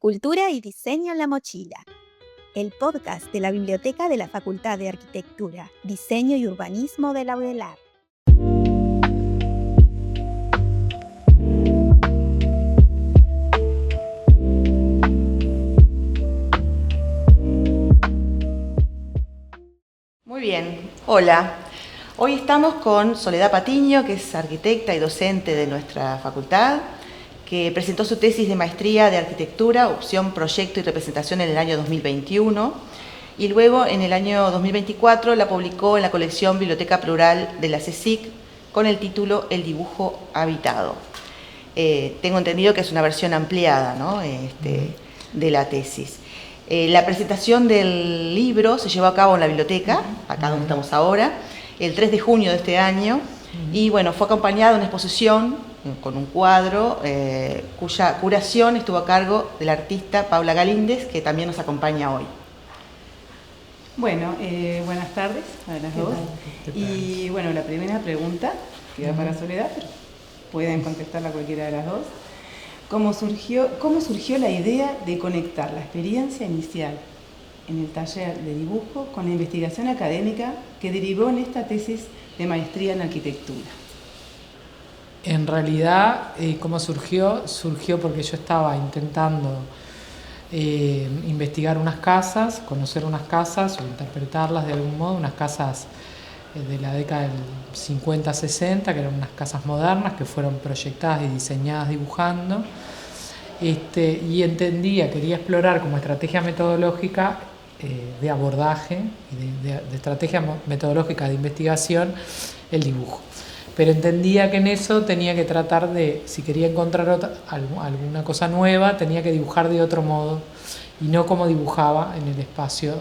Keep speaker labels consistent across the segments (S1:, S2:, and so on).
S1: Cultura y Diseño en la Mochila, el podcast de la Biblioteca de la Facultad de Arquitectura, Diseño y Urbanismo de la UDELAR.
S2: Muy bien, hola. Hoy estamos con Soledad Patiño, que es arquitecta y docente de nuestra facultad, que presentó su tesis de maestría de arquitectura, opción proyecto y representación en el año 2021, y luego en el año 2024 la publicó en la colección Biblioteca Plural de la CSIC con el título El dibujo habitado. Tengo entendido que es una versión ampliada, ¿no? De la tesis. La presentación del libro se llevó a cabo en la biblioteca, acá donde estamos ahora, el 3 de junio de este año, y bueno, fue acompañada de una exposición con un cuadro cuya curación estuvo a cargo de la artista Paula Galíndez, que también nos acompaña hoy.
S3: Bueno, buenas tardes a las dos. Y bueno, la primera pregunta queda para Soledad, pero pueden contestarla cualquiera de las dos. ¿Cómo surgió la idea de conectar la experiencia inicial en el taller de dibujo con la investigación académica que derivó en esta tesis de maestría en arquitectura?
S4: En realidad, ¿cómo surgió? Surgió porque yo estaba intentando investigar unas casas, conocer unas casas o interpretarlas de algún modo, unas casas de la década del 50-60, que eran unas casas modernas que fueron proyectadas y diseñadas dibujando, y quería explorar como estrategia metodológica de abordaje, de estrategia metodológica de investigación, el dibujo. Pero entendía que en eso tenía que tratar de, si quería encontrar alguna cosa nueva, tenía que dibujar de otro modo y no como dibujaba en el espacio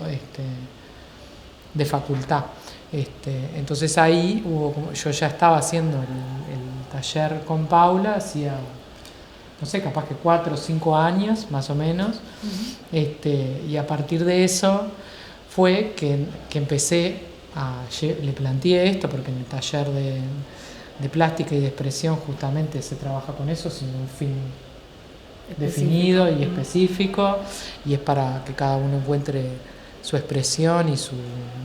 S4: de facultad. Entonces ahí yo ya estaba haciendo el taller con Paula, hacía, no sé, capaz que 4 o 5 años más o menos, y a partir de eso fue que empecé le planteé esto, porque en el taller de plástica y de expresión justamente se trabaja con eso, sin un fin definido y específico, y es para que cada uno encuentre su expresión y su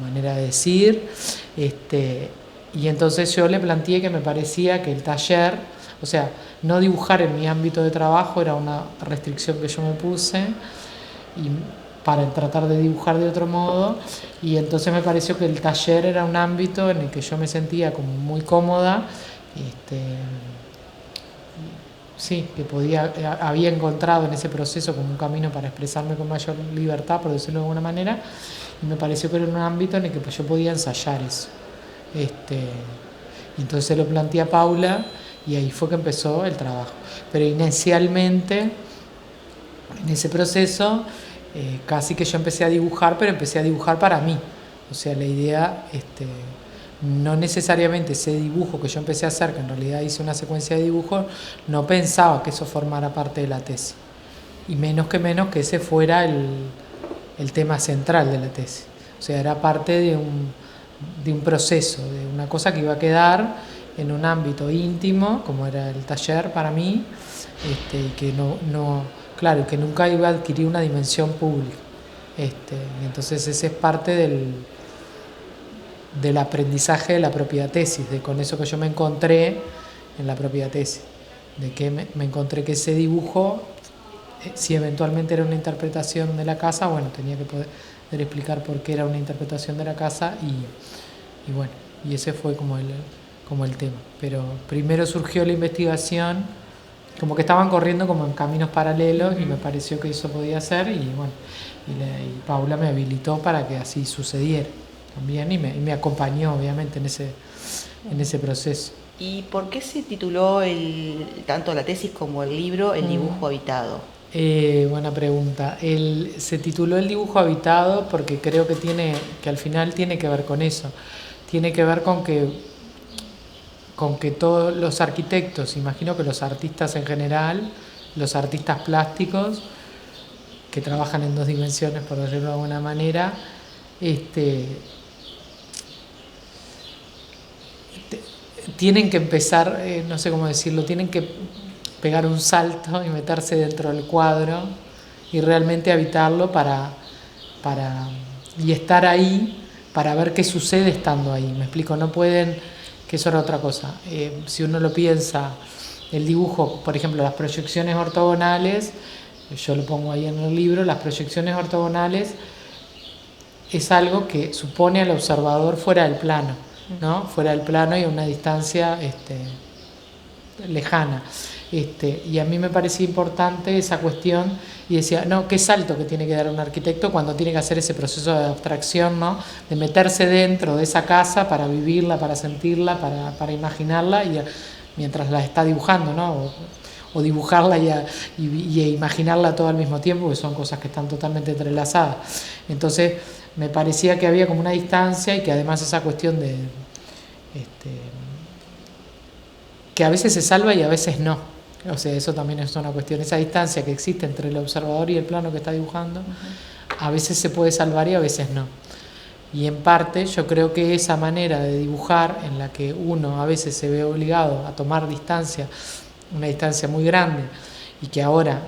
S4: manera de decir, y entonces yo le planteé que me parecía que el taller, o sea, no dibujar en mi ámbito de trabajo era una restricción que yo me puse y para tratar de dibujar de otro modo, y entonces me pareció que el taller era un ámbito en el que yo me sentía como muy cómoda, sí, que había encontrado en ese proceso como un camino para expresarme con mayor libertad, por decirlo de alguna manera, y me pareció que era un ámbito en el que yo podía ensayar eso. Y entonces se lo planteé a Paula y ahí fue que empezó el trabajo. Pero inicialmente, en ese proceso, casi que yo empecé a dibujar, pero empecé a dibujar para mí. O sea, la idea, no necesariamente ese dibujo que yo empecé a hacer, que en realidad hice una secuencia de dibujos, no pensaba que eso formara parte de la tesis. Y menos que ese fuera el tema central de la tesis. O sea, era parte de un proceso, de una cosa que iba a quedar en un ámbito íntimo, como era el taller para mí, y que claro, que nunca iba a adquirir una dimensión pública. Y entonces ese es parte del aprendizaje de la propia tesis, de con eso que yo me encontré en la propia tesis, de que me encontré que ese dibujo, si eventualmente era una interpretación de la casa, bueno, tenía que poder explicar por qué era una interpretación de la casa y bueno, y ese fue como el tema. Pero primero surgió la investigación, como que estaban corriendo como en caminos paralelos, y me pareció que eso podía ser, y bueno, y Paula me habilitó para que así sucediera también, y me acompañó obviamente en ese proceso.
S2: ¿Y por qué se tituló tanto la tesis como el libro El dibujo habitado?
S4: Buena pregunta. Se tituló El dibujo habitado porque creo que al final tiene que ver con eso. Tiene que ver con que todos los arquitectos, imagino que los artistas en general, los artistas plásticos, que trabajan en 2 dimensiones, por decirlo de alguna manera, tienen que empezar, no sé cómo decirlo, tienen que pegar un salto y meterse dentro del cuadro y realmente habitarlo y estar ahí para ver qué sucede estando ahí. Me explico, no pueden, que eso era otra cosa. Si uno lo piensa, el dibujo, por ejemplo, las proyecciones ortogonales, yo lo pongo ahí en el libro, las proyecciones ortogonales es algo que supone al observador fuera del plano, ¿no? Fuera del plano y a una distancia lejana. Y a mí me parecía importante esa cuestión y decía, no, qué salto que tiene que dar un arquitecto cuando tiene que hacer ese proceso de abstracción, ¿no? De meterse dentro de esa casa para vivirla, para sentirla, para imaginarla mientras la está dibujando, ¿no? O dibujarla y imaginarla todo al mismo tiempo, que son cosas que están totalmente entrelazadas. Entonces me parecía que había como una distancia y que además esa cuestión de que a veces se salva y a veces no. O sea, eso también es una cuestión, esa distancia que existe entre el observador y el plano que está dibujando, a veces se puede salvar y a veces no. Y en parte yo creo que esa manera de dibujar en la que uno a veces se ve obligado a tomar distancia, una distancia muy grande, y que ahora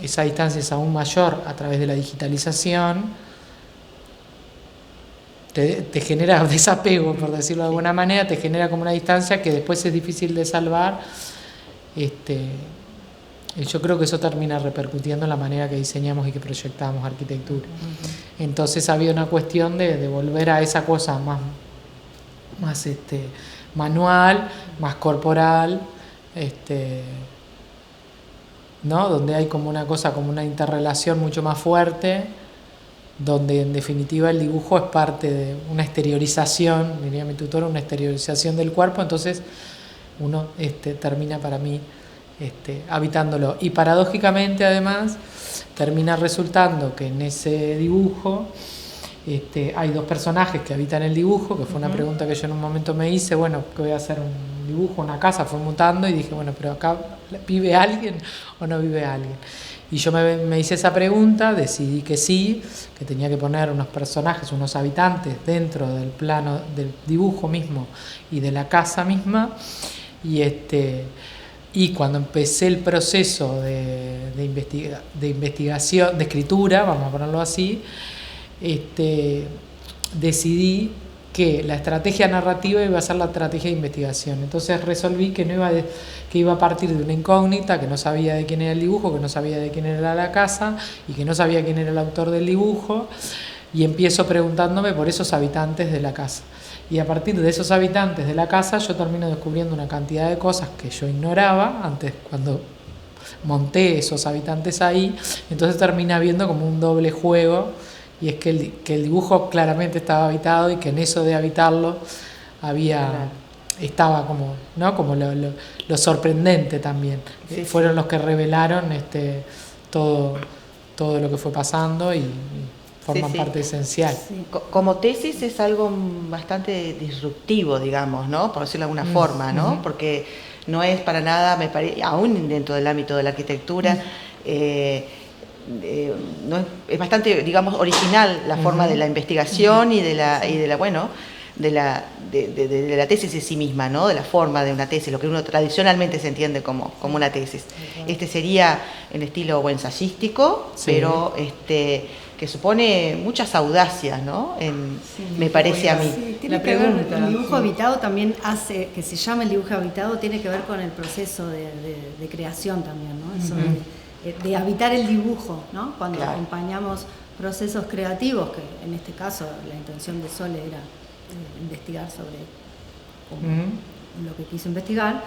S4: esa distancia es aún mayor a través de la digitalización, te genera desapego, por decirlo de alguna manera, te genera como una distancia que después es difícil de salvar. Y yo creo que eso termina repercutiendo en la manera que diseñamos y que proyectamos arquitectura. Entonces había una cuestión de volver a esa cosa más manual, más corporal, ¿no? Donde hay como una cosa, como una interrelación mucho más fuerte, donde en definitiva el dibujo es parte de una exteriorización, diría mi tutor, una exteriorización del cuerpo, entonces uno termina para mí habitándolo. Y paradójicamente además termina resultando que en ese dibujo hay dos personajes que habitan el dibujo, que fue una pregunta que yo en un momento me hice, bueno, que voy a hacer un dibujo, una casa, fue mutando y dije, bueno, pero acá ¿vive alguien o no vive alguien? Y yo me hice esa pregunta, decidí que sí, que tenía que poner unos personajes, unos habitantes dentro del plano del dibujo mismo y de la casa misma. Y cuando empecé el proceso de investigación, de escritura, vamos a ponerlo así, decidí que la estrategia narrativa iba a ser la estrategia de investigación. Entonces resolví que iba a partir de una incógnita, que no sabía de quién era el dibujo, que no sabía de quién era la casa y que no sabía quién era el autor del dibujo, y empiezo preguntándome por esos habitantes de la casa. Y a partir de esos habitantes de la casa yo termino descubriendo una cantidad de cosas que yo ignoraba antes cuando monté esos habitantes ahí. Entonces termina viendo como un doble juego, y es que el dibujo claramente estaba habitado y que en eso de habitarlo estaba como, ¿no? Como lo sorprendente también. Sí, fueron los que revelaron todo lo que fue pasando y forman parte esencial.
S2: Sí. Como tesis es algo bastante disruptivo, digamos, ¿no? Por decirlo de alguna forma, ¿no? Porque no es para nada, me parece, aún dentro del ámbito de la arquitectura, no es bastante, digamos, original la forma de la investigación y de la tesis en sí misma, ¿no? De la forma de una tesis, lo que uno tradicionalmente se entiende como una tesis. Sería en estilo ensayístico, sí, pero que supone muchas audacias, ¿no? Me parece a mí.
S5: Sí, tiene que ver, el dibujo habitado también hace, que se llame el dibujo habitado, tiene que ver con el proceso de creación también, ¿no? Eso de habitar el dibujo, ¿no? Cuando acompañamos procesos creativos, que en este caso la intención de Sole era investigar sobre lo que quiso investigar,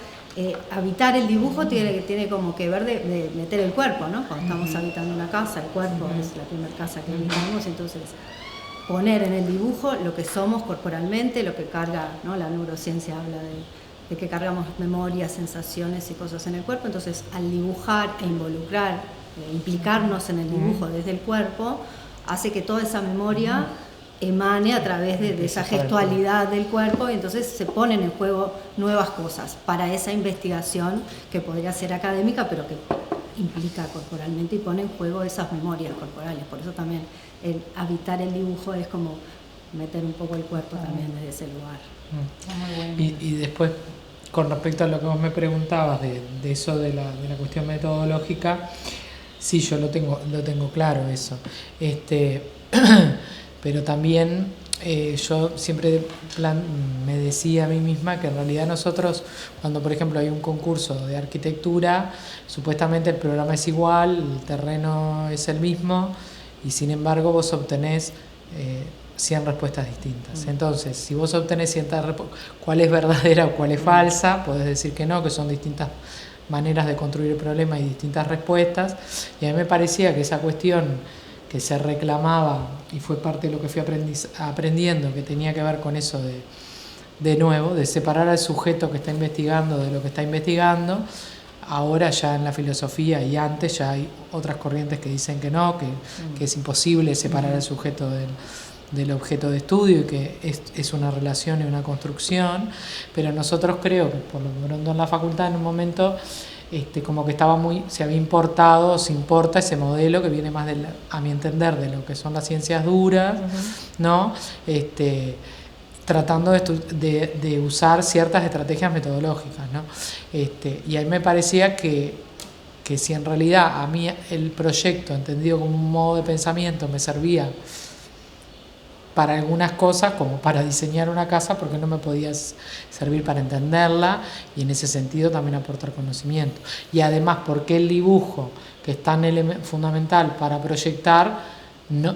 S5: habitar el dibujo tiene como que ver de meter el cuerpo, ¿no? Cuando estamos habitando una casa, el cuerpo es la primera casa que habitamos, entonces poner en el dibujo lo que somos corporalmente, lo que carga, ¿no? La neurociencia habla de que cargamos memorias, sensaciones y cosas en el cuerpo, entonces al dibujar e involucrar, implicarnos en el dibujo desde el cuerpo, hace que toda esa memoria emane a través de esa gestualidad del cuerpo, y entonces se ponen en juego nuevas cosas para esa investigación que podría ser académica, pero que implica corporalmente y pone en juego esas memorias corporales. Por eso también el habitar el dibujo es como meter un poco el cuerpo también desde ese lugar.
S4: Y después, con respecto a lo que vos me preguntabas de eso de la cuestión metodológica, Sí, yo lo tengo claro eso. Pero también yo siempre me decía a mí misma que en realidad nosotros, cuando por ejemplo hay un concurso de arquitectura, supuestamente el programa es igual, el terreno es el mismo, y sin embargo vos obtenés 100 respuestas distintas. Entonces, si vos obtenés cuál es verdadera o cuál es falsa, podés decir que no, que son distintas maneras de construir el problema y distintas respuestas. Y a mí me parecía que esa cuestión que se reclamaba, y fue parte de lo que fui aprendiendo, que tenía que ver con eso de nuevo, de separar al sujeto que está investigando de lo que está investigando. Ahora ya en la filosofía y antes ya hay otras corrientes que dicen que no, que es imposible separar al sujeto del objeto de estudio y que es una relación y una construcción, pero nosotros creo que por lo pronto en la facultad en un momento como que se había importado, se importa ese modelo que viene más a mi entender de lo que son las ciencias duras, ¿no? Tratando de usar ciertas estrategias metodológicas, ¿no? Y a mí me parecía que si en realidad a mí el proyecto entendido como un modo de pensamiento me servía para algunas cosas, como para diseñar una casa, porque no me podía servir para entenderla y en ese sentido también aportar conocimiento. Y además, porque el dibujo, que es tan fundamental para proyectar, no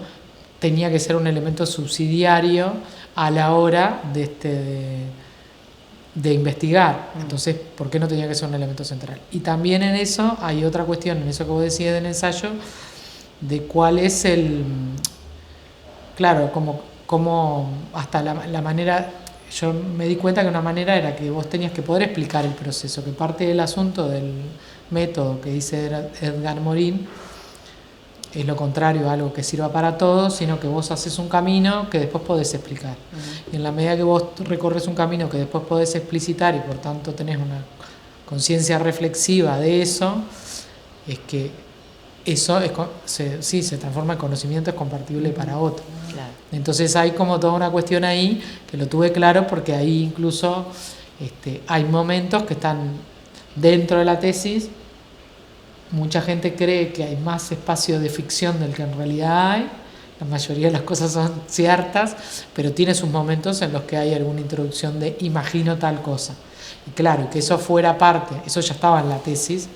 S4: tenía que ser un elemento subsidiario a la hora de investigar. Entonces, ¿por qué no tenía que ser un elemento central? Y también en eso hay otra cuestión, en eso que vos decías del ensayo, de cuál es claro, como hasta la manera, yo me di cuenta que una manera era que vos tenías que poder explicar el proceso, que parte del asunto del método que dice Edgar Morin es lo contrario a algo que sirva para todos, sino que vos haces un camino que después podés explicar. Y en la medida que vos recorres un camino que después podés explicitar y por tanto tenés una conciencia reflexiva de eso, es que eso se transforma en conocimiento, es compartible para otro. Claro. Entonces hay como toda una cuestión ahí que lo tuve claro porque ahí incluso hay momentos que están dentro de la tesis. Mucha gente cree que hay más espacio de ficción del que en realidad hay. La mayoría de las cosas son ciertas, pero tiene sus momentos en los que hay alguna introducción de imagino tal cosa. Y claro, que eso fuera parte, eso ya estaba en la tesis.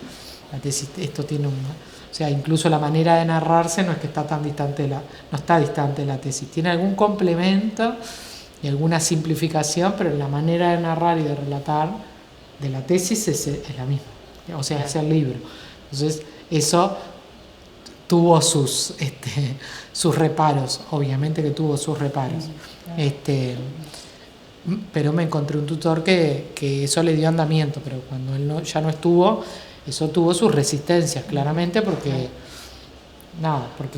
S4: La tesis, esto tiene o sea, incluso la manera de narrarse no es que está tan distante, no está distante de la tesis. Tiene algún complemento y alguna simplificación, pero la manera de narrar y de relatar de la tesis es la misma. O sea, es el libro. Entonces, eso tuvo sus reparos, obviamente que tuvo sus reparos. Pero me encontré un tutor que eso le dio andamiento, pero cuando él ya no estuvo, eso tuvo sus resistencias, claramente, porque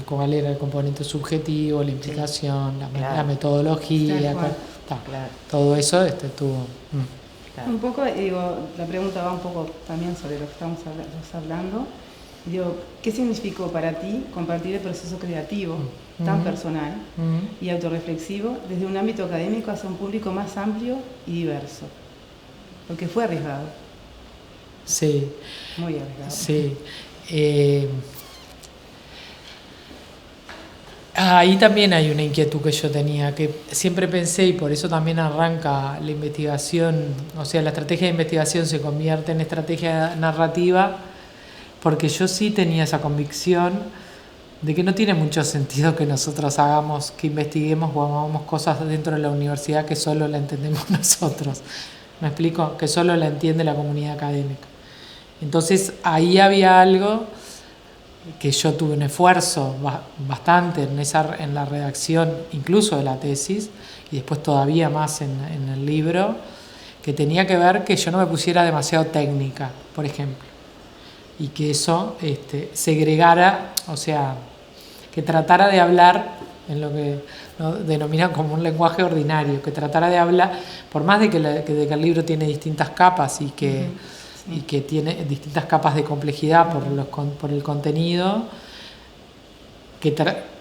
S4: cuál era el componente subjetivo, la implicación, la metodología, todo eso tuvo...
S3: Claro. Un poco, la pregunta va un poco también sobre lo que estamos hablando. ¿Qué significó para ti compartir el proceso creativo tan personal y autorreflexivo desde un ámbito académico hacia un público más amplio y diverso? Porque fue arriesgado.
S4: Sí.
S3: Muy arriesgado.
S4: Sí. Ahí también hay una inquietud que yo tenía, que siempre pensé, y por eso también arranca la investigación, o sea, la estrategia de investigación se convierte en estrategia narrativa, porque yo sí tenía esa convicción de que no tiene mucho sentido que nosotros que investiguemos o hagamos cosas dentro de la universidad que solo la entendemos nosotros. ¿Me explico? Que solo la entiende la comunidad académica. Entonces ahí había algo que yo tuve un esfuerzo bastante en la redacción, incluso de la tesis, y después todavía más en el libro, que tenía que ver que yo no me pusiera demasiado técnica, por ejemplo, y que eso segregara, o sea, que tratara de hablar en lo que denominan como un lenguaje ordinario, que tratara de hablar, por más de que el libro tiene distintas capas y que tiene distintas capas de complejidad por el contenido, que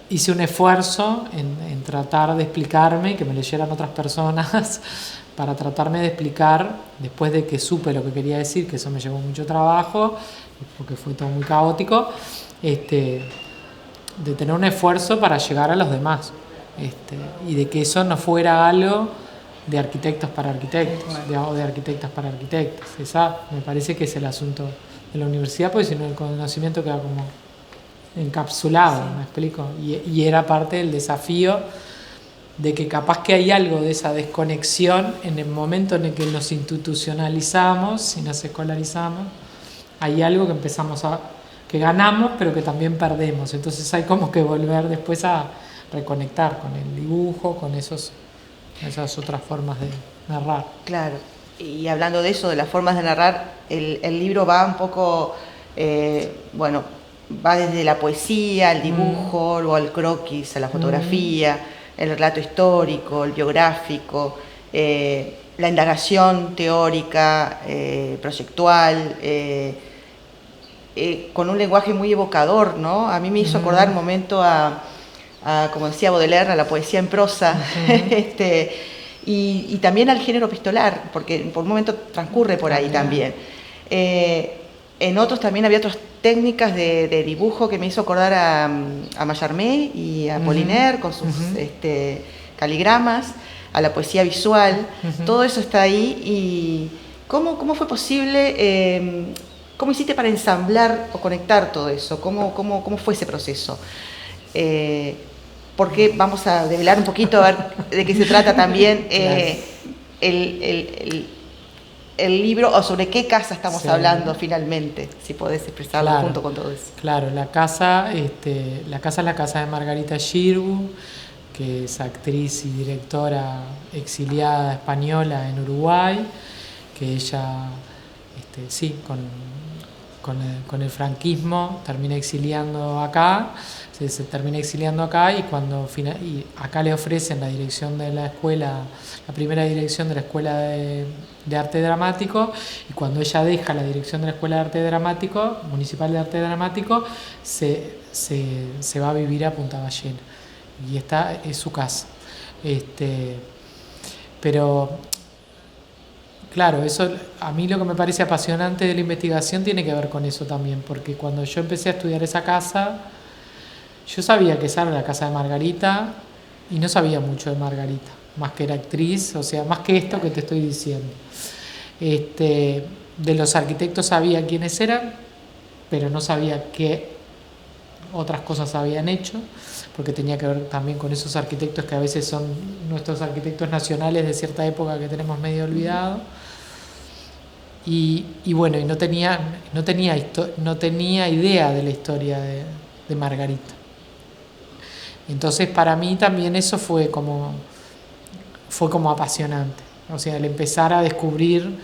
S4: hice un esfuerzo en tratar de explicarme, que me leyeran otras personas, para tratarme de explicar, después de que supe lo que quería decir, que eso me llevó mucho trabajo, porque fue todo muy caótico, de tener un esfuerzo para llegar a los demás, y de que eso no fuera algo de arquitectos para arquitectos, o de arquitectas para arquitectas. Esa me parece que es el asunto de la universidad, porque si no el conocimiento queda como encapsulado, ¿me explico? Y era parte del desafío de que capaz que hay algo de esa desconexión en el momento en el que nos institucionalizamos y nos escolarizamos, hay algo que ganamos pero que también perdemos, entonces hay como que volver después a reconectar con el dibujo, con esas otras formas de narrar.
S2: Claro, y hablando de eso, de las formas de narrar, el libro va un poco, va desde la poesía, al dibujo, luego al croquis, a la fotografía, el relato histórico, el biográfico, la indagación teórica, proyectual, con un lenguaje muy evocador, ¿no? A mí me hizo acordar un momento a como decía Baudelaire, a la poesía en prosa, y también al género epistolar, porque por un momento transcurre por ahí también. En otros también había otras técnicas de dibujo que me hizo acordar a Mallarmé y a Apollinaire con sus caligramas, a la poesía visual, todo eso está ahí. ¿Y cómo fue posible, cómo hiciste para ensamblar o conectar todo eso? ¿Cómo fue ese proceso? Porque vamos a develar un poquito a ver de qué se trata también el libro, o sobre qué casa estamos hablando finalmente, si podés expresarlo junto con todo eso.
S4: Claro, la casa es la casa de Margarita Xirgu, que es actriz y directora exiliada española en Uruguay, que ella, con el franquismo termina exiliando acá, se termina exiliando acá, y acá le ofrecen la dirección de la escuela, la primera dirección de la Escuela de Arte Dramático, y cuando ella deja la dirección de la Escuela de Arte Dramático, Municipal de Arte Dramático, se va a vivir a Punta Ballena, y esta es su casa. Pero claro, eso a mí lo que me parece apasionante de la investigación tiene que ver con eso también, porque cuando yo empecé a estudiar esa casa, yo sabía que esa era la casa de Margarita y no sabía mucho de Margarita, más que era actriz, o sea, más que esto que te estoy diciendo. De los arquitectos sabía quiénes eran, pero no sabía qué otras cosas habían hecho, porque tenía que ver también con esos arquitectos que a veces son nuestros arquitectos nacionales de cierta época que tenemos medio olvidado. Y bueno, y no tenía idea de la historia de Margarita. Entonces para mí también eso fue como apasionante, o sea, el empezar a descubrir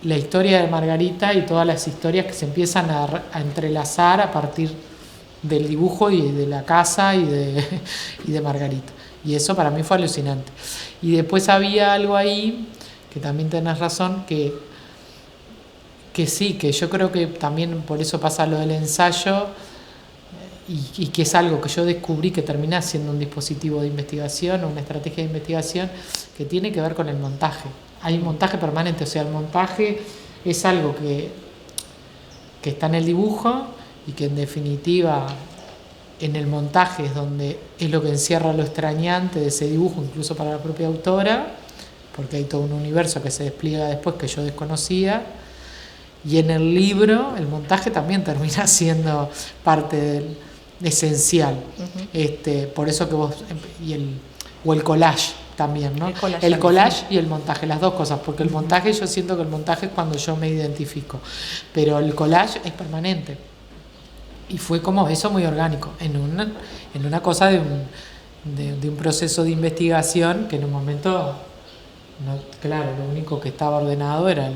S4: la historia de Margarita y todas las historias que se empiezan a entrelazar a partir del dibujo y de la casa y de Margarita, y eso para mí fue alucinante. Y después había algo ahí que también tenés razón, que sí, que yo creo que también por eso pasa lo del ensayo, y que es algo que yo descubrí que termina siendo un dispositivo de investigación o una estrategia de investigación, que tiene que ver con el montaje. Hay un montaje permanente, o sea, el montaje es algo que está en el dibujo, y que en definitiva en el montaje es donde es lo que encierra lo extrañante de ese dibujo, incluso para la propia autora, porque hay todo un universo que se despliega después que yo desconocía. Y en el libro el montaje también termina siendo parte esencial. Por eso que vos, o el collage también, ¿no? El collage y el montaje, las dos cosas, porque el montaje, yo siento que el montaje es cuando yo me identifico, pero el collage es permanente. Y fue como eso, muy orgánico, en una cosa de un proceso de investigación que en un momento, claro, lo único que estaba ordenado era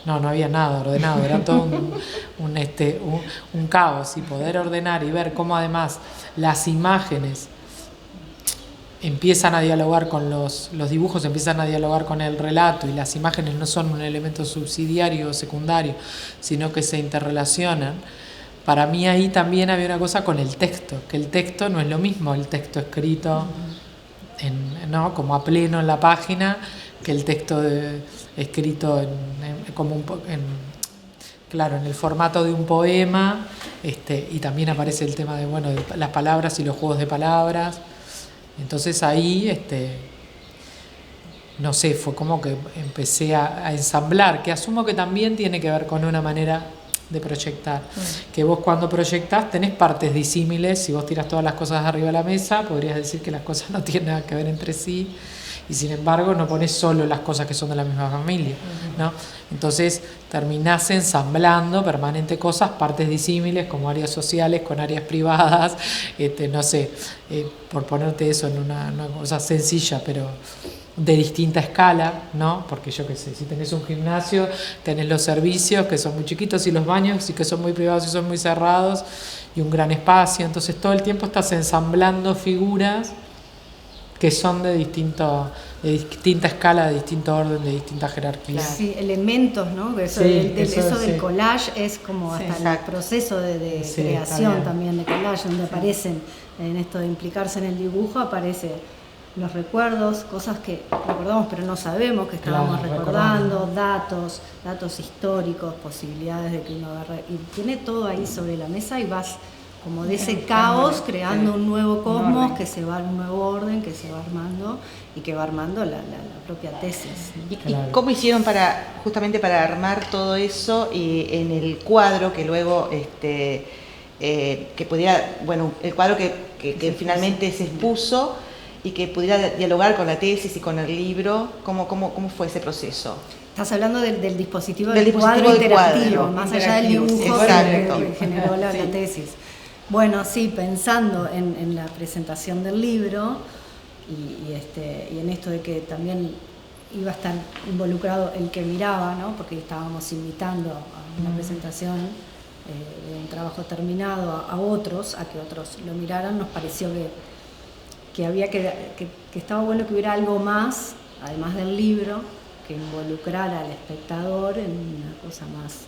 S4: no había nada ordenado, era todo un caos, y poder ordenar y ver cómo además las imágenes empiezan a dialogar con los dibujos, empiezan a dialogar con el relato, y las imágenes no son un elemento subsidiario o secundario, sino que se interrelacionan. Para mí ahí también había una cosa con el texto, que el texto no es lo mismo el texto escrito como a pleno en la página, que el texto escrito claro, en el formato de un poema, y también aparece el tema de, bueno, de las palabras y los juegos de palabras. Entonces ahí, no sé, fue como que empecé a ensamblar, que asumo que también tiene que ver con una manera de proyectar. Que vos cuando proyectás tenés partes disímiles, si vos tirás todas las cosas arriba de la mesa, podrías decir que las cosas no tienen nada que ver entre sí, y sin embargo no pones solo las cosas que son de la misma familia, ¿no? Entonces terminás ensamblando permanente cosas, partes disímiles como áreas sociales con áreas privadas, no sé, por ponerte eso en una cosa sencilla, pero de distinta escala, ¿no? Porque yo qué sé, si tenés un gimnasio, tenés los servicios que son muy chiquitos y los baños y que son muy privados y son muy cerrados y un gran espacio, entonces todo el tiempo estás ensamblando figuras que son de distinta escala, de distinto orden, de distinta jerarquía.
S5: Sí, elementos, ¿no? Eso,
S4: sí,
S5: eso
S4: sí.
S5: del collage es como hasta el proceso de creación también de collage, donde aparecen, en esto de implicarse en el dibujo, aparece los recuerdos, cosas que recordamos pero no sabemos que estábamos recordando, datos históricos, posibilidades de que uno agarre, y tiene todo ahí sobre la mesa y vas como de ese caos creando un nuevo cosmos, que se va a un nuevo orden, que se va armando y que va armando la propia tesis.
S2: ¿Y cómo hicieron justamente para armar todo eso y en el cuadro que luego que pudiera, bueno, el cuadro que finalmente se expuso y que pudiera dialogar con la tesis y con el libro? ¿Cómo fue ese proceso?
S5: Estás hablando del dispositivo del cuadro interactivo, más allá del dibujo que generó la tesis. Bueno, sí, pensando en la presentación del libro y en esto de que también iba a estar involucrado el que miraba, ¿no? Porque estábamos invitando a una presentación de un trabajo terminado a otros, a que otros lo miraran, nos pareció que había que estaba bueno que hubiera algo más, además del libro, que involucrara al espectador en una cosa más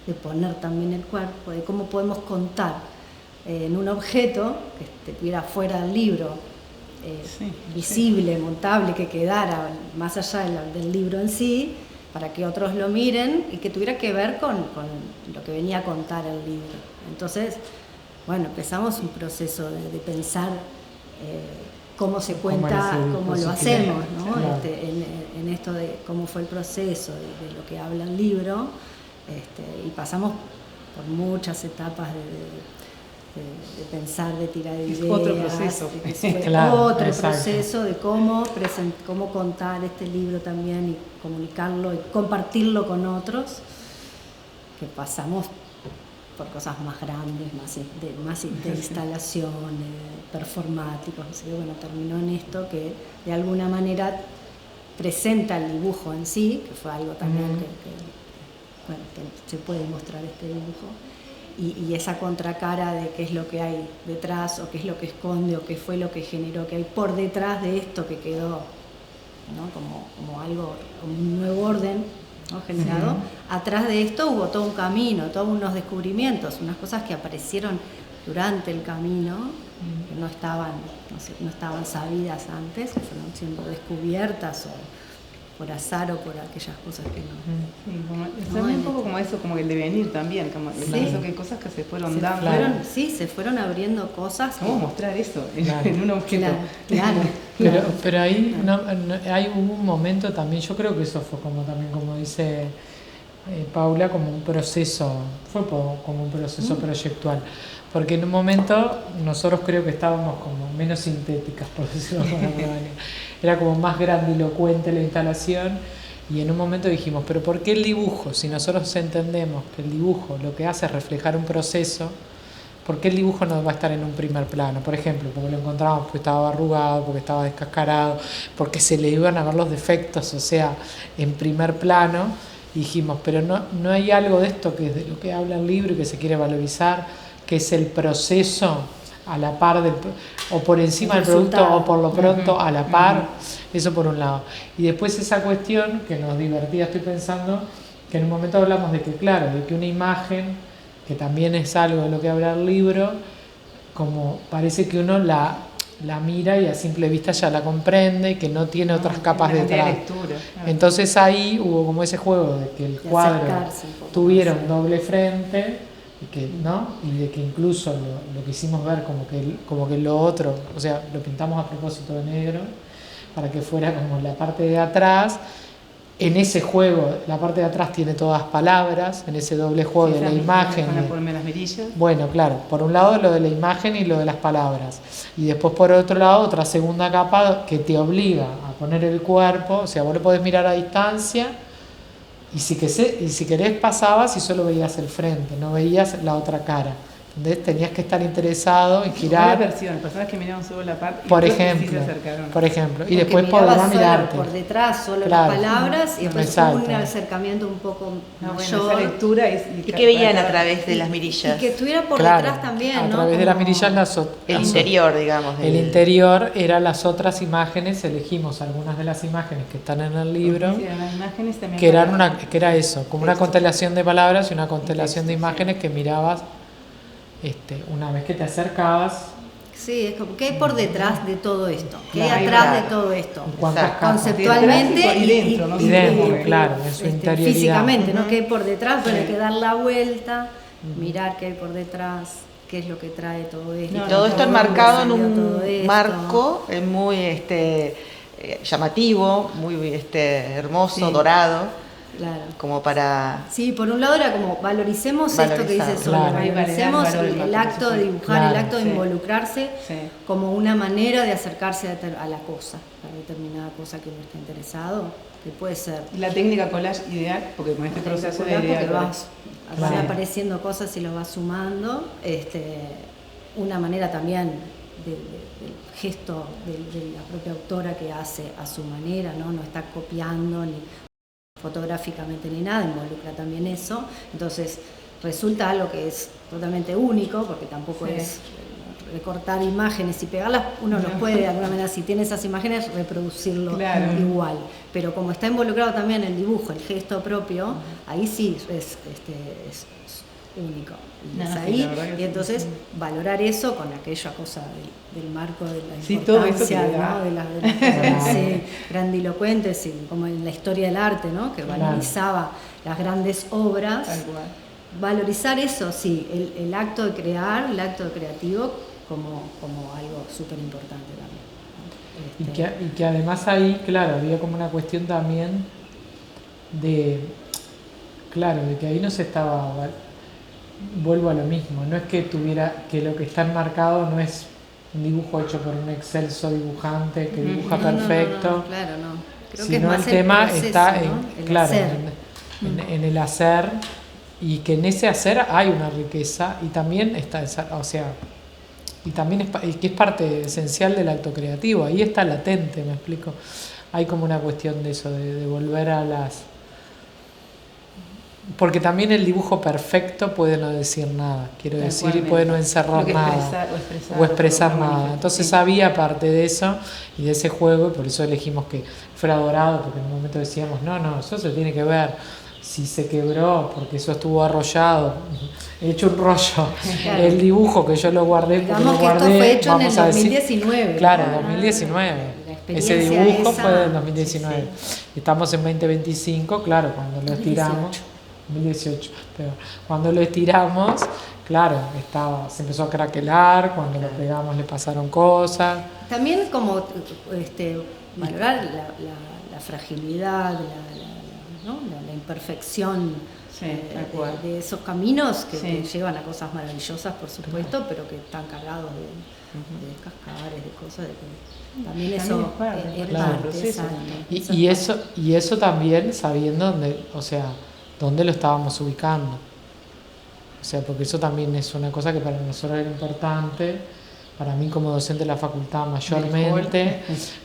S5: de poner también el cuerpo, de cómo podemos contar en un objeto que estuviera fuera del libro, visible, montable, que quedara más allá del libro en sí, para que otros lo miren y que tuviera que ver con lo que venía a contar el libro. Entonces, bueno, empezamos un proceso de pensar cómo se cuenta, cómo lo hacemos, ¿no? Claro. En esto de cómo fue el proceso, de lo que habla el libro, y pasamos por muchas etapas de pensar, de tirar ideas.
S3: Es otro proceso.
S5: Otro proceso de cómo contar este libro también y comunicarlo y compartirlo con otros, que pasamos por cosas más grandes, más de instalación, performáticos, así que bueno, terminó en esto que de alguna manera presenta el dibujo en sí, que fue algo también que se puede mostrar este dibujo, y esa contracara de qué es lo que hay detrás, o qué es lo que esconde, o qué fue lo que generó, que hay por detrás de esto que quedó, ¿no? como algo, como un nuevo orden, ¿no? Generado. Atrás de esto hubo todo un camino, todos unos descubrimientos, unas cosas que aparecieron durante el camino, que no estaban sabidas antes, que fueron siendo descubiertas por azar o por aquellas cosas que no.
S3: Sí, un poco como eso, como el devenir también, como eso, que cosas que se fueron dando.
S5: Se fueron abriendo cosas.
S3: ¿Cómo mostrar eso en un objeto?
S5: Claro.
S4: Pero ahí hay un momento también, yo creo que eso fue como dice Paula, como un proceso, como un proceso proyectual. Porque en un momento nosotros creo que estábamos como menos sintéticas, por decirlo de alguna manera. Era como más grandilocuente la instalación y en un momento dijimos, pero ¿por qué el dibujo? Si nosotros entendemos que el dibujo lo que hace es reflejar un proceso, ¿por qué el dibujo no va a estar en un primer plano? Por ejemplo, porque lo encontramos porque estaba arrugado, porque estaba descascarado, porque se le iban a ver los defectos, o sea, en primer plano. Y dijimos, pero no hay algo de esto que es de lo que habla el libro y que se quiere valorizar, que es el proceso a la par o por encima del producto o por lo pronto a la par, eso por un lado. Y después esa cuestión que nos divertía, estoy pensando, que en un momento hablamos de que, claro, de que una imagen, que también es algo de lo que habla el libro, como parece que uno la mira y a simple vista ya la comprende y que no tiene otras capas
S3: una cantidad de
S4: detrás.
S3: lectura, claro.
S4: Entonces ahí hubo como ese juego de que el cuadro
S5: acercarse un poco
S4: tuviera
S5: más.
S4: un doble frente y que, ¿no? Y de que incluso lo quisimos ver como que lo otro, o sea, lo pintamos a propósito de negro para que fuera como la parte de atrás. En ese juego, la parte de atrás tiene todas palabras, en ese doble juego de la imagen.
S3: Van a ponerme las mirillas.
S4: Bueno, claro, por un lado lo de la imagen y lo de las palabras. Y después por otro lado otra segunda capa que te obliga a poner el cuerpo, o sea, vos lo podés mirar a distancia y si querés pasabas y solo veías el frente, no veías la otra cara. Entonces tenías que estar interesado en girar.
S3: Varias versiones, personas que miraban solo la parte y
S4: Por
S3: otras que sí
S4: ejemplo,
S3: se acercaron.
S4: por ejemplo. Y
S5: Porque
S4: después
S5: miraba
S4: podrás
S5: solo
S4: mirarte.
S5: por detrás, solo
S4: Claro.
S5: las palabras y después
S4: Exacto.
S5: un acercamiento un poco
S3: Bueno,
S5: mayor.
S3: esa lectura
S2: ¿Y qué veían a través de las
S5: Y
S2: mirillas?
S5: que estuviera por
S4: Claro,
S5: detrás también,
S4: a
S5: ¿no?
S4: través de las
S5: Como-
S4: mirillas
S2: El interior, digamos.
S4: El interior eran las otras imágenes, elegimos algunas de las imágenes que están en el libro,
S3: Sí, eran las imágenes también
S4: que
S3: para-
S4: era eso, como una
S3: Texto.
S4: constelación de palabras y una constelación de
S3: Texto, sí.
S4: imágenes que mirabas una vez que te acercabas.
S5: Sí, es como, ¿qué hay por detrás de todo esto? ¿Qué hay
S2: Claro.
S5: atrás de todo esto?
S4: ¿Cuántas
S2: Exacto.
S4: capas?
S5: Conceptualmente
S3: Detrás y dentro, ¿no?
S4: Y dentro, claro, en su interioridad.
S5: físicamente, ¿no?
S2: Ujú.
S5: ¿Qué hay por detrás? Bueno, hay
S3: Sí.
S5: que dar la vuelta, mirar qué hay por detrás, qué es lo que trae todo esto.
S2: Y
S3: No,
S2: todo
S3: no,
S2: esto
S3: ¿de
S2: enmarcado en
S5: dónde
S2: un
S5: salió todo esto?
S2: marco muy llamativo, muy hermoso,
S3: Sí.
S2: dorado,
S5: Claro.
S2: como para...
S5: Sí, por un lado era como valoricemos esto que dice
S2: Valorizar.
S5: Sonia,
S4: Claro.
S3: Hay
S5: valoricemos
S3: valor del
S5: el
S3: marco,
S5: acto
S3: por
S5: de
S3: supuesto.
S5: dibujar, el
S4: Claro.
S5: acto de
S3: Sí.
S5: involucrarse
S3: Sí.
S5: como una manera de acercarse a la cosa, a determinada cosa que uno está interesado, que puede ser
S3: La técnica collage ideal, porque con este proceso de
S5: porque
S3: ideal.
S5: van
S4: Claro.
S5: apareciendo cosas y lo vas sumando, una manera también del gesto de la propia autora que hace a su manera, no está copiando ni fotográficamente ni nada, involucra también eso, entonces resulta algo que es totalmente único, porque tampoco
S3: Sí.
S5: es recortar imágenes y pegarlas, uno los puede de alguna manera, si tiene esas imágenes, reproducirlo
S3: Claro.
S5: igual, pero como está involucrado también el dibujo, el gesto propio, ahí sí es único. Y
S3: No,
S5: es
S3: sí,
S5: ahí,
S3: la verdad que
S5: y
S3: sí.
S5: entonces valorar eso con aquella cosa del marco de la
S3: Sí, todo eso
S5: importancia,
S3: que le da.
S5: ¿no? de las cosas sí, grandilocuentes, y como en la historia del arte, ¿no? Que
S4: Claro.
S5: valorizaba las grandes obras.
S3: Tal cual.
S5: Valorizar eso, sí, el acto de crear, el acto creativo como algo súper importante también.
S4: Y que además ahí, claro, había como una cuestión también de que ahí no se estaba, vuelvo a lo mismo, no es que que lo que está enmarcado no es un dibujo hecho por un excelso dibujante que dibuja perfecto,
S5: No, claro, no. Creo que es
S4: sino
S5: más
S4: el tema
S5: proceso,
S4: está
S5: ¿no?
S4: en,
S5: El
S4: claro,
S5: hacer.
S4: en el hacer, y que en ese hacer hay una riqueza y también está, o sea, y también y que es parte esencial del acto creativo, ahí está latente, me explico, hay como una cuestión de eso, de volver a las... Porque también el dibujo perfecto puede no decir nada, quiero
S3: Tal
S4: decir, y
S3: cual,
S4: puede no
S3: lo
S4: encerrar
S3: que
S4: nada
S3: expresar
S4: o expresar
S3: o
S4: nada.
S3: manifestar,
S4: Entonces
S3: sí.
S4: había parte de eso y de ese juego, y por eso elegimos que fuera dorado, porque en un momento decíamos, no, eso se tiene que ver, si se quebró, porque eso estuvo arrollado, he hecho un rollo.
S5: Claro.
S4: El dibujo que yo lo guardé, porque
S5: Digamos
S4: lo
S5: que esto
S4: guardé,
S5: fue hecho en el
S4: vamos a decir-
S5: 2019.
S4: Claro,
S5: ¿no?
S4: 2019.
S5: La
S4: Ese
S5: experiencia
S4: dibujo
S5: esa,
S4: fue del 2019.
S5: sí,
S4: Estamos en 2025, claro, cuando lo
S5: 2018.
S4: estiramos. 2018, pero cuando lo estiramos, claro, se empezó a craquelar, cuando lo pegamos le pasaron cosas.
S5: También como valorar la fragilidad, la imperfección
S3: Sí, tal cual.
S5: de esos caminos que
S3: Sí.
S5: llevan a cosas maravillosas, por supuesto, pero que están cargados de cascares, de cosas, de que también eso
S3: También es parte,
S5: es
S4: claro.
S5: parte,
S3: Proceso
S5: exacto.
S3: también.
S4: Y eso también sabiendo dónde lo estábamos ubicando. O sea, porque eso también es una cosa que para nosotros era importante, para mí como docente de la facultad mayormente,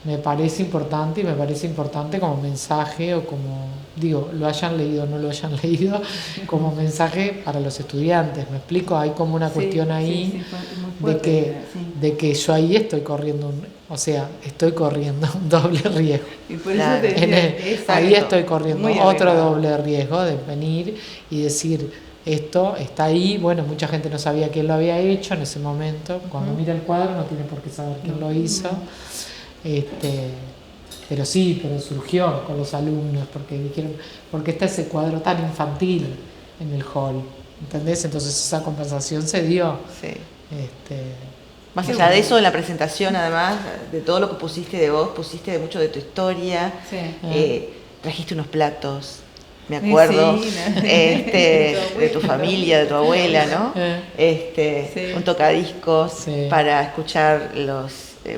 S4: me parece importante, y me parece importante como mensaje, o como, digo, lo hayan leído o no lo hayan leído, como mensaje para los estudiantes. ¿Me explico? Hay como una
S3: Sí,
S4: cuestión ahí
S3: sí, fue muy
S4: de
S3: fuerte, sí.
S4: que yo ahí estoy corriendo estoy corriendo un doble riesgo.
S3: Y por
S2: Claro.
S3: eso te decía,
S4: Ahí
S2: Exacto.
S4: estoy corriendo
S3: Muy
S4: otro
S3: arriesgado.
S4: doble riesgo de venir y decir, esto está ahí, bueno, mucha gente no sabía quién lo había hecho en ese momento, cuando mira el cuadro no tiene por qué saber quién lo hizo, pero surgió con los alumnos, porque dijeron, porque está ese cuadro tan infantil en el hall, ¿entendés? Entonces esa conversación se dio.
S2: Sí. Más allá de eso, en la presentación, además, de todo lo que pusiste de vos, pusiste mucho de tu historia, trajiste unos platos, me acuerdo, de tu familia, de tu abuela, ¿no? Un tocadiscos para escuchar los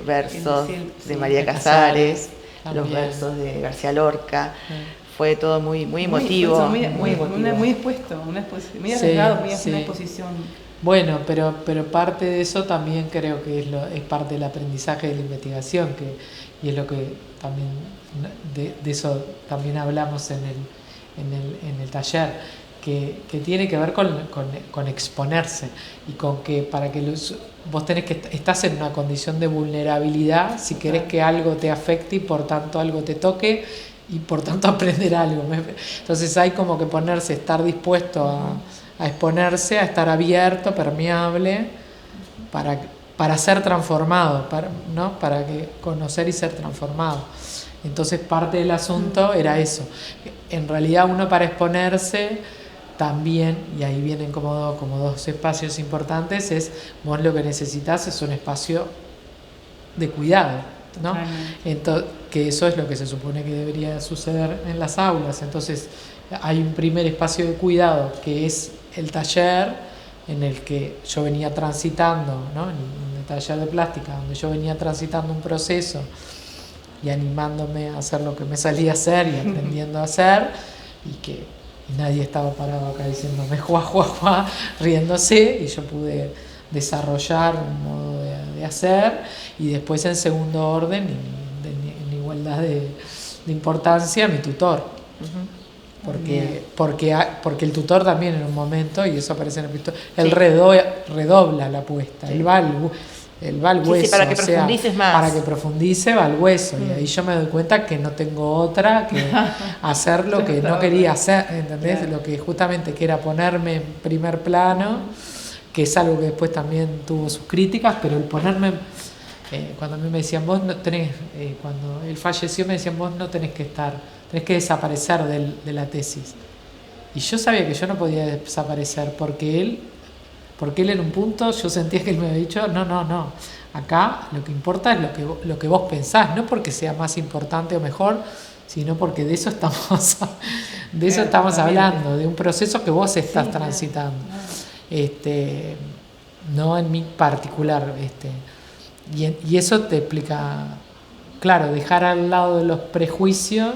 S2: versos de María Casares, los versos de García Lorca. Fue todo muy emotivo.
S3: Muy expuesto, muy arriesgado, una exposición.
S4: Bueno, pero parte de eso también creo que es parte del aprendizaje de la investigación, y es lo que también, de eso también hablamos en el taller, que tiene que ver con exponerse, y con que para que vos estás en una condición de vulnerabilidad si querés que algo te afecte y por tanto algo te toque y por tanto aprender algo. Entonces hay como que ponerse, estar dispuesto a exponerse, a estar abierto, permeable, para ser transformado, para que conocer y ser transformado. Entonces parte del asunto era eso. En realidad uno para exponerse también, y ahí vienen como dos espacios importantes, vos lo que necesitas es un espacio de cuidado, ¿no? Entonces, que eso es lo que se supone que debería suceder en las aulas. Entonces hay un primer espacio de cuidado que es el taller, en el que yo venía transitando, ¿no? En el taller de plástica, donde yo venía transitando un proceso y animándome a hacer lo que me salía a hacer y aprendiendo a hacer, y nadie estaba parado acá diciéndome juá, riéndose, y yo pude desarrollar un modo de hacer, y después en segundo orden, en igualdad de importancia, mi tutor. Porque el tutor también en un momento, y eso aparece en el pistón, él redobla la apuesta, él va al hueso,
S2: para que profundices más.
S4: Para que profundice va al hueso, y ahí yo me doy cuenta que no tengo otra que hacer lo que no quería hacer, ¿entendés? Claro. Lo que justamente que era ponerme en primer plano, que es algo que después también tuvo sus críticas, pero el ponerme, cuando a mí me decían, vos no tenés, cuando él falleció me decían, vos no tenés que estar, tenés que desaparecer de la tesis. Y yo sabía que yo no podía desaparecer, porque él en un punto yo sentía que él me había dicho, no, acá lo que importa es lo que vos pensás, no porque sea más importante o mejor, sino porque de eso estamos hablando, de un proceso que vos estás transitando. No en mi particular. Y eso te explica, claro, dejar al lado de los prejuicios,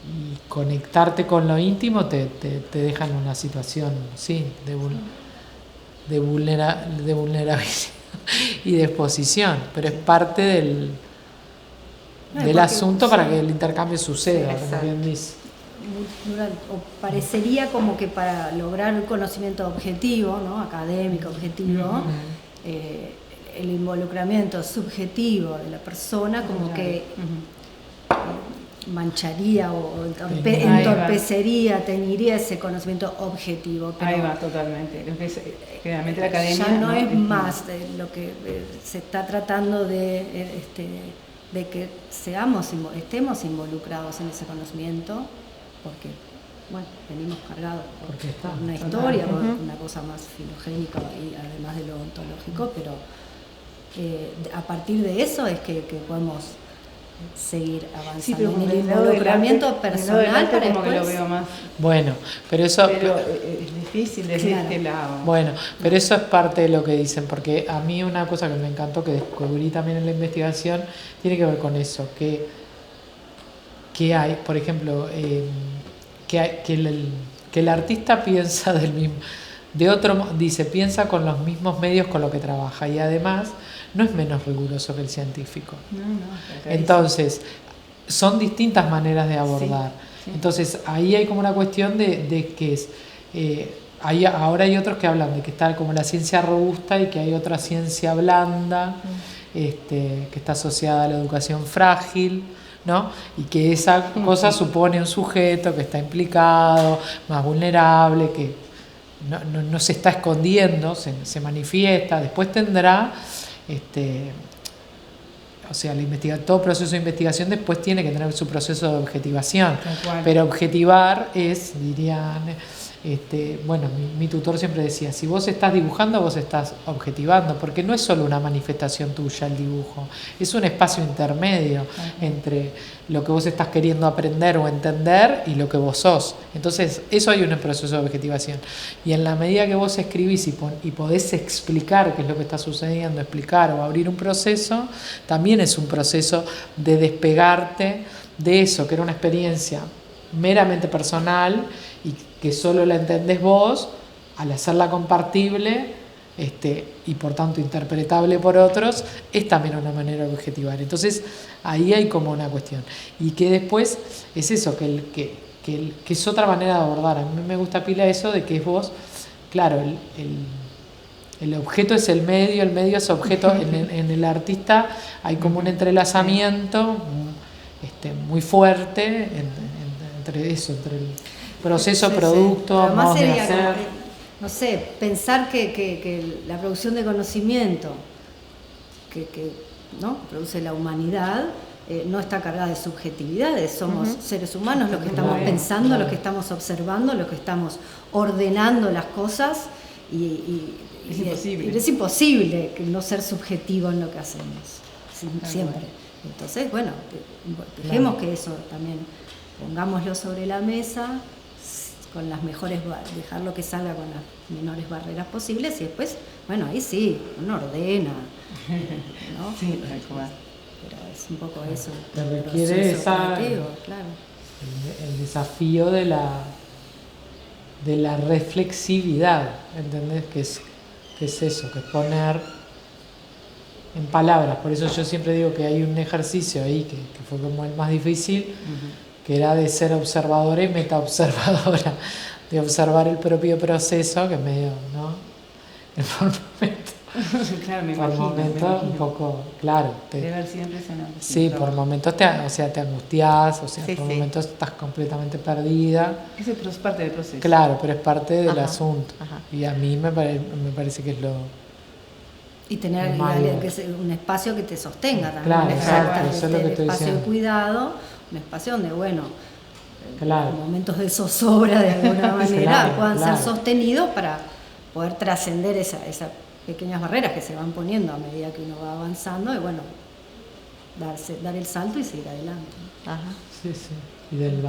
S4: y conectarte con lo íntimo te deja en una situación, sí, de vulnerabilidad y de exposición, pero es parte del asunto para que el intercambio suceda, como bien dice.
S5: O parecería como que para lograr un conocimiento objetivo, ¿no? Académico, objetivo, el involucramiento subjetivo de la persona como que mancharía o entorpecería, teñiría ese conocimiento objetivo. Pero
S3: ahí va, totalmente. Generalmente la academia
S5: ya no es más de lo que se está tratando de que estemos involucrados en ese conocimiento, porque venimos cargados por una historia, por una cosa más filogénica y además de lo ontológico, pero a partir de eso es que podemos seguir avanzando en el involucramiento personal para
S3: como
S5: después...
S3: que lo veo más.
S4: Bueno, pero eso...
S3: Pero es difícil decir que lado.
S4: Bueno, pero eso es parte de lo que dicen, porque a mí una cosa que me encantó, que descubrí también en la investigación, tiene que ver con eso, que hay, por ejemplo, que el artista piensa piensa con los mismos medios con los que trabaja, y además no es menos riguroso que el científico. Entonces, son distintas maneras de abordar. Sí. Entonces, ahí hay como una cuestión de que ahora hay otros que hablan de que está como la ciencia robusta y que hay otra ciencia blanda, que está asociada a la educación frágil, ¿no? Y que esa cosa supone un sujeto que está implicado, más vulnerable, que no se está escondiendo, se manifiesta. Después tendrá, o sea, todo proceso de investigación después tiene que tener su proceso de objetivación. Pero objetivar es, dirían, bueno, mi tutor siempre decía, si vos estás dibujando, vos estás objetivando, porque no es solo una manifestación tuya el dibujo, es un espacio intermedio entre lo que vos estás queriendo aprender o entender y lo que vos sos. Entonces, eso hay un proceso de objetivación. Y en la medida que vos escribís y podés explicar qué es lo que está sucediendo, explicar o abrir un proceso, también es un proceso de despegarte de eso, que era una experiencia meramente personal y que solo la entendés vos, al hacerla compartible y por tanto interpretable por otros, es también una manera de objetivar. Entonces ahí hay como una cuestión. Y que después es eso, que es otra manera de abordar. A mí me gusta pila eso de que es vos, claro, el objeto es el medio es objeto. En el artista hay como un entrelazamiento muy fuerte entre eso, entre el proceso, producto,
S5: además
S4: modos de
S5: sería
S4: hacer.
S5: como, no sé, pensar que la producción de conocimiento que ¿no? produce la humanidad no está cargada de subjetividades. Somos seres humanos los que estamos pensando, los que estamos observando, los que estamos ordenando las cosas y es imposible no ser subjetivo en lo que hacemos, siempre. Entonces, bueno, dejemos que eso también, pongámoslo sobre la mesa, con las mejores, dejarlo que salga con las menores barreras posibles y después, bueno, ahí sí, uno ordena, ¿no?
S3: Sí, tal cual.
S5: Pero es un poco eso.
S4: Te requiere
S5: creativo, claro.
S4: el desafío de la reflexividad, ¿entendés? Que es eso, que es poner en palabras. Por eso yo siempre digo que hay un ejercicio ahí que fue como el más difícil, que era de ser observadora y metaobservadora, de observar el propio proceso, que es medio, ¿no?
S3: Claro, me
S4: por
S3: imagino,
S4: momentos un poco, claro.
S3: Debe haber sido impresionante.
S4: Sí, por momentos te angustias, por momentos estás completamente perdida.
S3: Eso es parte del proceso.
S4: Claro, pero es parte del asunto. Y a mí me parece que es lo...
S5: Y tener un espacio que te sostenga también.
S4: Claro, exacto, eso es lo que
S5: un
S4: estoy
S5: espacio
S4: diciendo.
S5: de cuidado, un espacio donde, bueno,
S4: Claro.
S5: momentos de zozobra de alguna manera
S4: Claro,
S5: puedan
S4: claro.
S5: ser sostenidos para poder trascender esas pequeñas barreras que se van poniendo a medida que uno va avanzando y bueno, dar el salto y seguir adelante.
S2: Ajá.
S4: Sí. Y del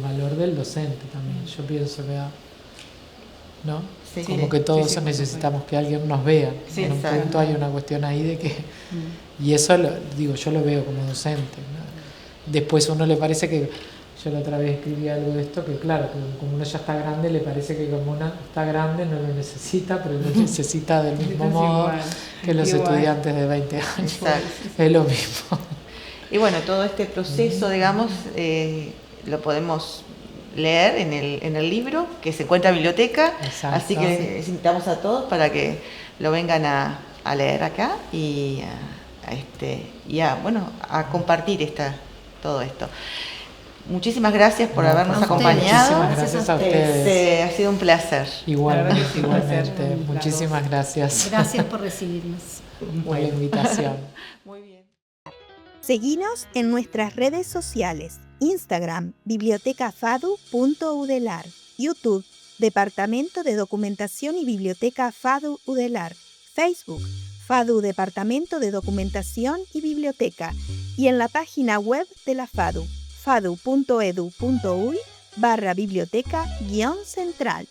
S4: valor del docente también. Yo pienso que, ¿no?
S2: Sí.
S4: Como que todos necesitamos que alguien nos vea.
S2: Sí,
S4: en un
S2: exacto.
S4: punto hay una cuestión ahí de que... Y eso, yo lo veo como docente, ¿no? Después a uno le parece que... Yo la otra vez escribí algo de esto, que claro, que como uno ya está grande, le parece que como uno está grande no lo necesita, pero lo necesita del mismo modo que los estudiantes de 20 años.
S2: Exacto.
S4: Es lo mismo.
S2: Y bueno, todo este proceso, digamos, lo podemos leer en el libro que se encuentra en la biblioteca.
S4: Exacto.
S2: Así que les invitamos a todos para que lo vengan a leer acá y a compartir todo esto. Muchísimas gracias por habernos acompañado.
S4: Muchísimas gracias a ustedes.
S2: Ha sido un placer.
S4: Igualmente,
S3: sí, un placer.
S4: igualmente. Muchísimas gracias
S5: Gracias por recibirnos.
S4: por la invitación.
S2: Muy bien.
S1: Seguinos en nuestras redes sociales: Instagram, bibliotecafadu.udelar, YouTube, Departamento de Documentación y Biblioteca FADU Udelar, Facebook, FADU Departamento de Documentación y Biblioteca, y en la página web de la FADU, fadu.edu.uy/biblioteca-central.